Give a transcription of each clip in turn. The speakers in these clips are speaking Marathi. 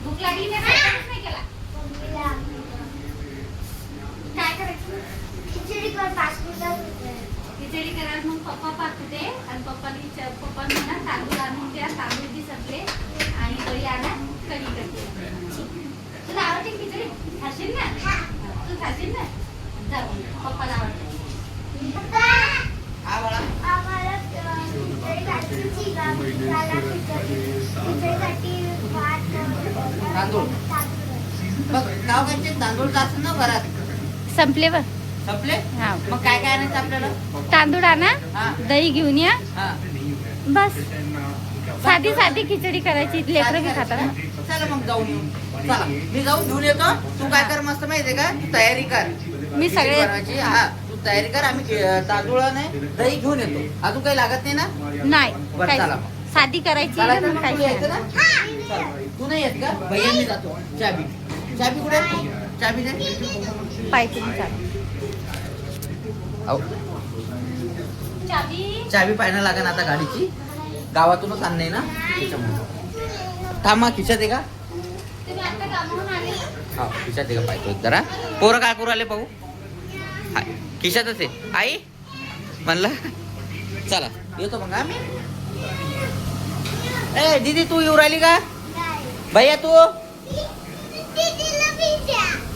भूक लागली नाही केला काय करायचं खिचडी करायला मग पप्पा पाठवते आणि पप्पा म्हणा तांदूळ आणून द्या तांदूळ बी सगळे आणि दही आणा कढी करते तुला आवडते खिचडी खाशील ना तू खाशील ना जाऊ पप्पाला आवडते तांदूळ बघ गावकडचे तांदूळ जास्त ना घरात संपले बघ संपले हा मग काय काय आणायचं आपल्याला तांदूळ आणा हा. दही घेऊन या हा बस साधी साधी खिचडी करायची लेकरं बी खातात ना चला मग जाऊन येऊ चला मी जाऊन घेऊन येतो तू काय कर मस्त माहितीये का तू तयारी कर मी सगळे खिचडी बनवायची. हा तू तयारी कर आम्ही तांदूळाने दही घेऊन येतो अजून काही लागत नाही ना नाही बरं, काही- चला मग. साधी करायची चालायचं मग मग काही तू यायचं नाही. ना चल. तू नाही येत का भैया मी जातो चाबी चाबी कुठे चाबी दे पाहिजे चालेल. अहो, चाबी पाहायला लागेल आता गाडीची गावातूनच आणणे ना त्याच्यामुळे थांबा खिशात आहे का हा खिशात आहे का पाहतो एक जरा पोरं काय करू आले पाहू हा खिशातच आहे आई म्हणलं चला येतो मग आम्ही ए दीदी तू येऊ राहिली का भैया तू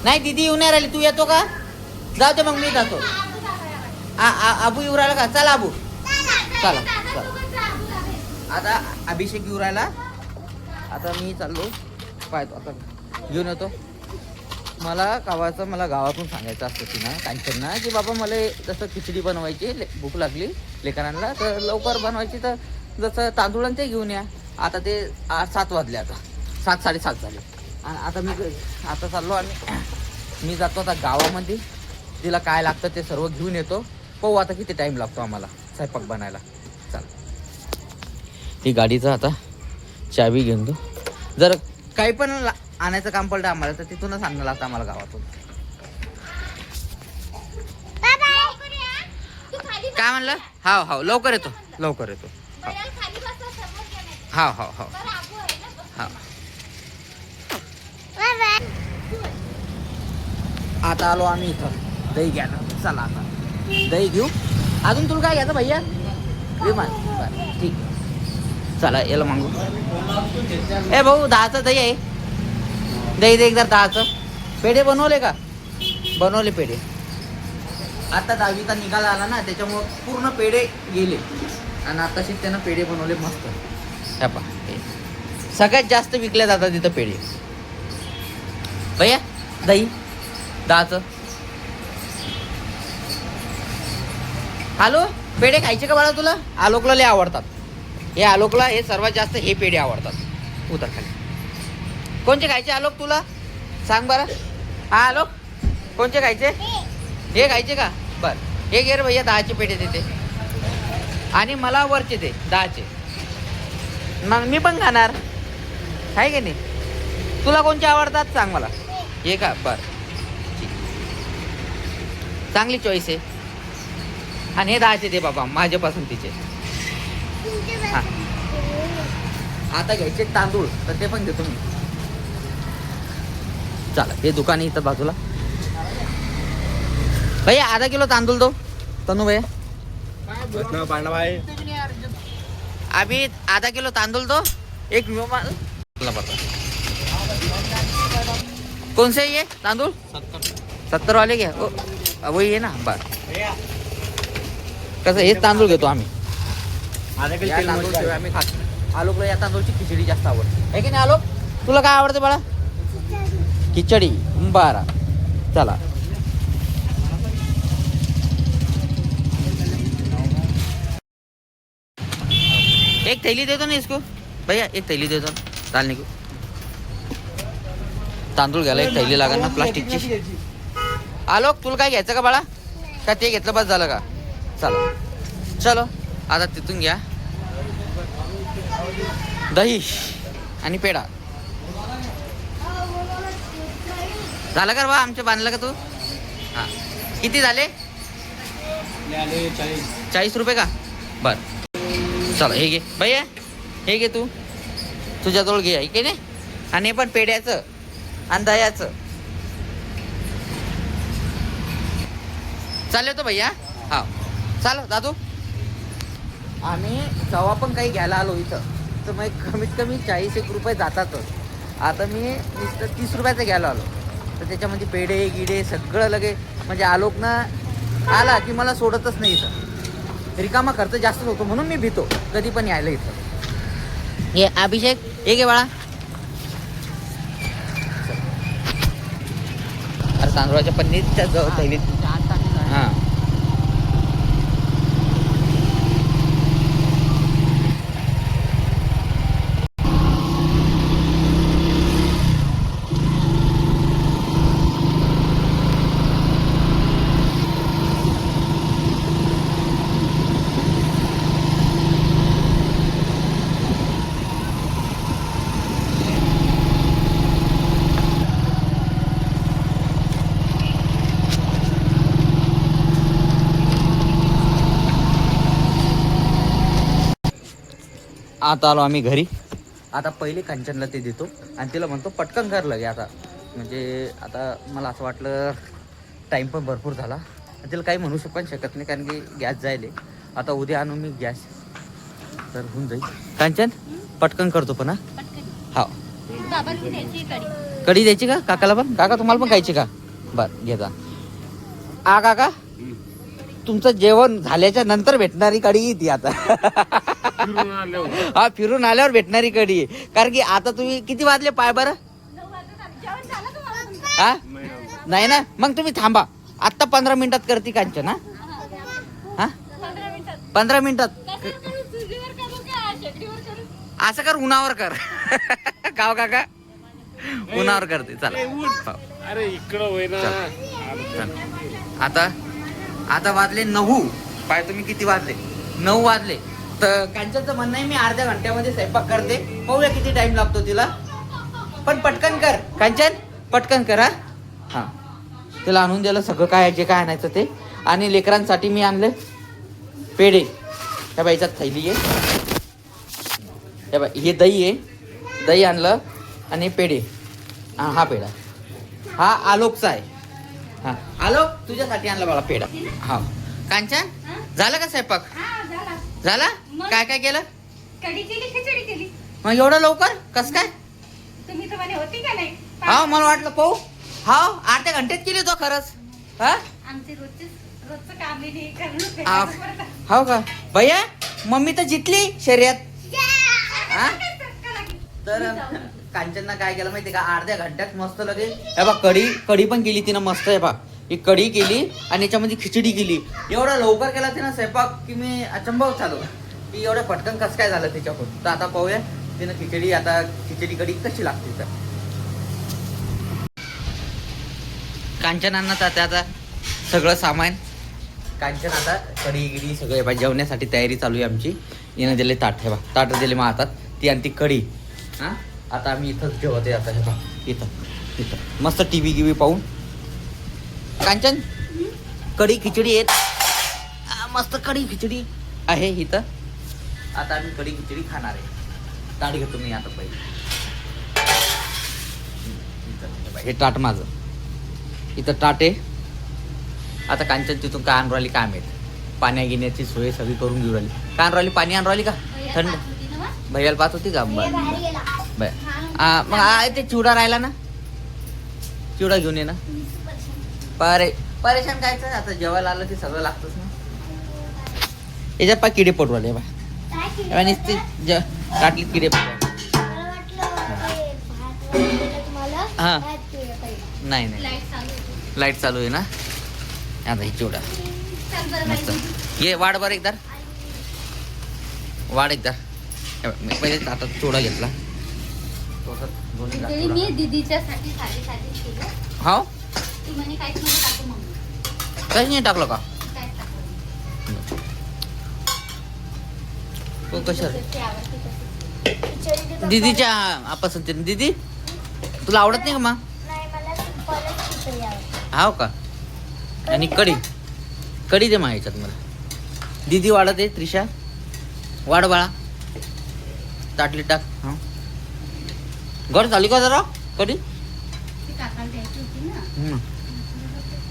नाही दीदी येऊ नाही राहिली तू येतो का जाऊ दे मग मी जातो आबू येऊ राहिला का चला आबू चला चला आता अभिषेक येऊ राहिला आता मी चाललो पाहतो आता घेऊन येतो मला गावातून सांगायचं असतं की ना कांचनना की बाबा मला जसं खिचडी बनवायची भूक लागली लेकरांना तर लवकर बनवायची तर जसं तांदूळ ते घेऊन या आता ते 7 वाजले आता 7 साडेसात झाले आणि आता मी आता चाललो आणि मी जातो आता गावामध्ये तिला काय लागतं ते सर्व घेऊन येतो पाहू आता किती टाईम लागतो आम्हाला स्वयंपाक बनायला चल ही गाडीचा आता चाबी घेऊन दो जर काही पण आणायचं काम पडलं आम्हाला तर तिथूनच आणायला लागतं आम्हाला गावातून काय म्हणलं हाव हाव लवकर येतो हाव हाव हाव हाव आता आलो आम्ही इथं दही घ्यायला चला आता दही घेऊ अजून तुला काय घ्यायचं भैया विमान बरं ठीक आहे चला याला मागू ए भाऊ 10चं दही आहे दही दे एकदा 10चं पेढे बनवले का बनवले पेढे आता 10वीचा निकाल आला ना त्याच्यामुळं पूर्ण पेढे गेले आणि आताशी त्यानं पेढे बनवले मस्त ह्या पहा सगळ्यात जास्त विकल्या जातात तिथं पेढे भैया दही 10चं हॅलो पेढे खायचे का बाळा तुला आलोकला लय आवडतात हे आलोकला हे सर्वात जास्त हे पेढे आवडतात उतर खाली कोणते खायचे आलोक तुला सांग बरं हा आलोक कोणते खायचे हे खायचे का बर हे घे रे भैया 10चे पेढे देते आणि मला वरचे दे 10चे मग मी पण खाणार आहे की नाही तुला कोणते आवडतात सांग मला हे का बर चांगली चॉईस आहे आणि हे 10चे दे बाबा माझ्या पसंतीचे हा आता घ्यायचे तांदूळ तर ते पण देतो मी चला हे दुकान आहे इथं बाजूला भैया आधा किलो तांदूळ दो तनु भैया अभी आधा किलो तांदूळ दो एक कौन से ये तांदूळ 70 वाले घ्या वही आहे ना बर कसं हेच तांदूळ घेतो आम्ही या तांदूळशिवाय आम्ही खात आलोकला या तांदूळची खिचडी जास्त आवडते आहे की नाही आलोक तुला काय आवडते बाळा खिचडी बरं चला एक थैली दे दो ना इसको भैया एक थैली दे दो डालने को तांदूळ घ्यायला एक थैली लागेल ना प्लास्टिकची आलोक तुला काय घ्यायचं का बाळा का ते घेतलं बस झालं का चला चलो आता तिथून घ्या दही आणि पेढा झालं का बा आमच्या बांधलं का तू हां किती झाले 40 रुपये का बर चला हे घे भैया हे घे तू, तुझ्याजवळ घे ऐके नाही. आणि हे पण पेढ्याचं आणि दह्याचं. चालेल तो भैया. हा चाल दादू. आम्ही जेव्हा पण काही घ्यायला आलो इथं तर मग कमीत कमी 40-1 रुपये जातातच. आता मी नुसतं 30 रुपयाचं घ्यायला आलो तर त्याच्यामध्ये पेढे गिडे सगळं लगे म्हणजे आलोक ना आला की मला सोडतच नाही इथं. रिकामा खर्च जास्तच होतो म्हणून मी भीतो कधी पण यायला इथं. ये अभिषेक हे घे बाळा. अरे तांदूळाच्या पन्नीच्या थैलीत. हां आता आलो आम्ही घरी. आता पहिले कांचनला ते देतो आणि तिला म्हणतो पटकन कर लगे आता. म्हणजे आता मला असं वाटलं टाईम पण भरपूर झाला. तिला काही म्हणू पण शकत नाही कारण की गॅस जायले. आता उद्या आणून मी गॅस तर होऊन जाईल. कांचन पटकन करतो पण. हा बाबांनी द्यायची कढी. कढी द्यायची का काकाला पण? काका तुम्हाला पण खायची का? बरं घेता. काका तुमचं जेवण झाल्याच्या नंतर भेटणारी कढी ती आता. हा फिरून आल्यावर भेटणारी कढी आहे. कारण की आता तुम्ही किती वाजले पाय बरं? हा नाही ना मग तुम्ही थांबा. आत्ता 15 मिनिटात करते कांचन. हा 15 मिनिटात. असं कर उन्हावर कर. गाव काका उन्हावर करते. चला अरे इकडं होय ना. आता वाजले 9. पाय तुम्ही किती वाजले? 9 वाजले. तर कांचनचं म्हणणं आहे मी अर्ध्या घंट्यामध्ये स्वयंपाक करते. पाहूया किती टाइम लागतो तिला. पण पटकन कर कांचन पटकन कर. हा तिला आणून दिलं सगळं काय जे काय आणायचं ते. आणि लेकरांसाठी मी आणले पेढे. त्या बाईच्यात थैली आहे. त्या बाई हे दही आहे. दही आणलं आणि पेढे. हा पेढा हा आलोकचा आहे. हा आलोक तुझ्यासाठी आणला बाळा पेढा. हा कांचन झालं का स्वयंपाक? झाला. काय काय केलं? कढी केली, खिचडी केली. मग एवढं लवकर कस काय? तुम्ही तर म्हणे होती का नाही? हा मला वाटलं पाहू. हा अर्ध्या घंट्यात केली तो खरंच. हा आमचे रोजचं काम आहे नाही करणं. हो का भैया मम्मी तर जितली शर्यत. हा तर कांचननं काय केलं माहिती का अर्ध्या घंट्यात मस्त लगे. हे बा कढी पण केली तिनं मस्त. आहे बा ही कढी केली आणि याच्यामध्ये खिचडी केली. एवढा लवकर केला तिनं स्वयंपाक की मी अचंबाव चालू की एवढ्या पटकन कसं काय झालं तिच्याकडून. तर आता पाहूया तिनं खिचडी कढी कशी लागते. तर कांचनांना तर आता सगळं सामान. कांचन आता कढी गिडी सगळं जेवण्यासाठी तयारी चालू आहे आमची. हिनं दिले ताट. हे बा ताट दिले मग हातात ती आणि ती कढी. हां आता आम्ही इथंच जेवते आता. हे बा इथं मस्त टी व्ही गिवी पाहून. कांचन कढी खिचडी आहेत. मस्त कढी खिचडी आहे इथं. आता आम्ही कढी खिचडी खाणार आहे. ताट घेतो मी आता पहिले. हे ताट माझं. इथं ताट आहे. आता कांचन तिथून काय आणून राहिली काय माहित. पाण्या गिण्याची सोय सगळी करून घेऊन राहिली. काय आणून राहिली? पाणी आणून राहिली का थंड? भैयाला पाहत होती का? मग ते चिवडा राहिला ना. चिवडा घेऊन ये ना. परेशान कायचं आता जेवायला आलं की सगळं लागतंच ना. याच्यात पा किडे पडवाले बा. काटलीत किडे हा नाही लाईट चालू आहे ना. आता ही चिवडा मस्त. ये वाढ बरं एकदा वाढ एकदा. पहिले आता चिवडा घेतला. मी दीदीच्यासाठी साधी केलं. हो ती म्हणे काहीच नको टाकू मम्मी. काहीच नाही टाकलं का? काय टाकू? तो कशा ते आवडते तशी. दीदीच्या पसंती. दीदी तुला आवडत नाही का मग? नाही मला सिंपलच खिचडी आवडते. हाव का? आणि कढी दे ह्याच्यात मला. दीदी वाढत आहे. त्रिशा वाढ बाळा. ताटली टाक. हा घर झाली का जरा कधी? ती काकाला द्यायची होती ना.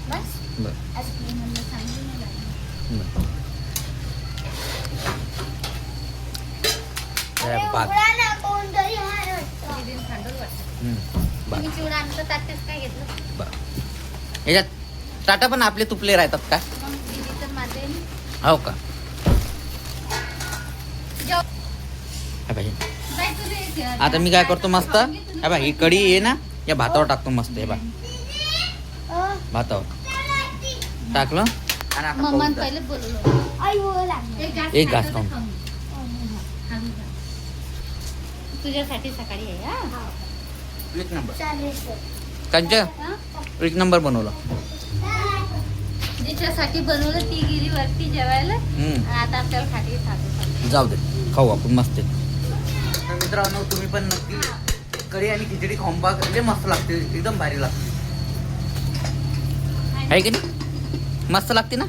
बस बरं आईस्क्रीम म्हणलं सांगू नाही लागलं. बरं. अरे बाग. उघडा ना, कोणतरी आहे वाटतं. दीदीने खांडोल वाटतं. बरं तुम्ही चिवडा आणलं तात्याच काय घेतलं? बरं. याच्यात टाटा पण आपले तुपले राहतात का? मग दीदी तर माझे हो का? जेव हा बाई. जाय तुझे इथे. आता मी काय करतो मस्त, हे बघ ही कढी आहे ना या भातावर टाकतो मस्त. हे बघ भातावर टाकलं आणि आता मम्मान पाहून पहिले बोलवलं. आई बोला लागली. एक घास खाऊन. खाऊन जा. तुझ्यासाठी सकाळी आहे हा. जा. एक नंबर चालेल सर. कंच्या हा? एक नंबर बनवलं. जिच्यासाठी बनवलं ती गेली वरती जेवायला. हम्म. आता आपल्याला खाली खातो. जाऊ दे खाऊ आपण मस्त. तर मित्रांनो तुम्ही पण नक्की कढी आणि खिचडी खाऊन बघा. लय मस्त लागते, एकदम भारी लागते. आहे की नाही? मस्त लागते ना.